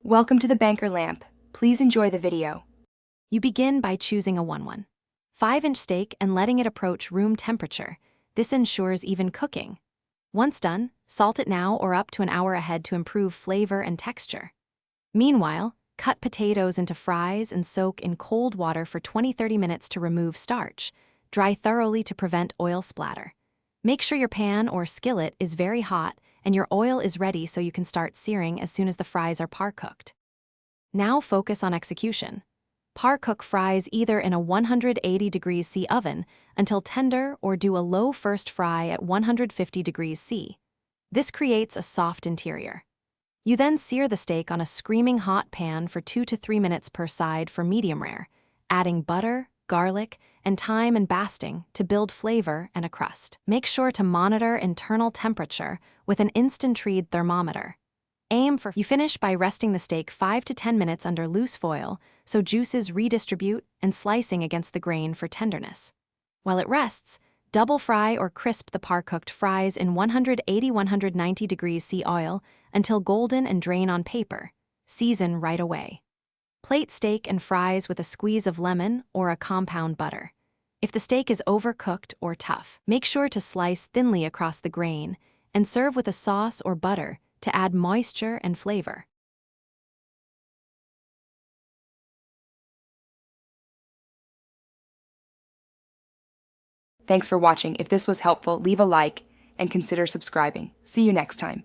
Welcome to the Banker Lamp. Please enjoy the video. You begin by choosing a 5-inch steak and letting it approach room temperature. This ensures even cooking. Once done, salt it now or up to an hour ahead to improve flavor and texture. Meanwhile, cut potatoes into fries and soak in cold water for 20-30 minutes to remove starch. Dry thoroughly to prevent oil splatter. Make sure your pan or skillet is very hot and your oil is ready so you can start searing as soon as the fries are par-cooked. Now focus on execution. Par-cook fries either in a 180 degrees C oven until tender or do a low first fry at 150 degrees C. This creates a soft interior. You then sear the steak on a screaming hot pan for 2 to 3 minutes per side for medium rare, adding butter, garlic, and thyme and basting to build flavor and a crust. Make sure to monitor internal temperature with an instant-read thermometer. You finish by resting the steak 5 to 10 minutes under loose foil so juices redistribute and slicing against the grain for tenderness. While it rests, double fry or crisp the par-cooked fries in 180-190 degrees C oil until golden and drain on paper. Season right away. Plate steak and fries with a squeeze of lemon or a compound butter. If the steak is overcooked or tough, make sure to slice thinly across the grain and serve with a sauce or butter to add moisture and flavor. Thanks for watching. If this was helpful, leave a like and consider subscribing. See you next time.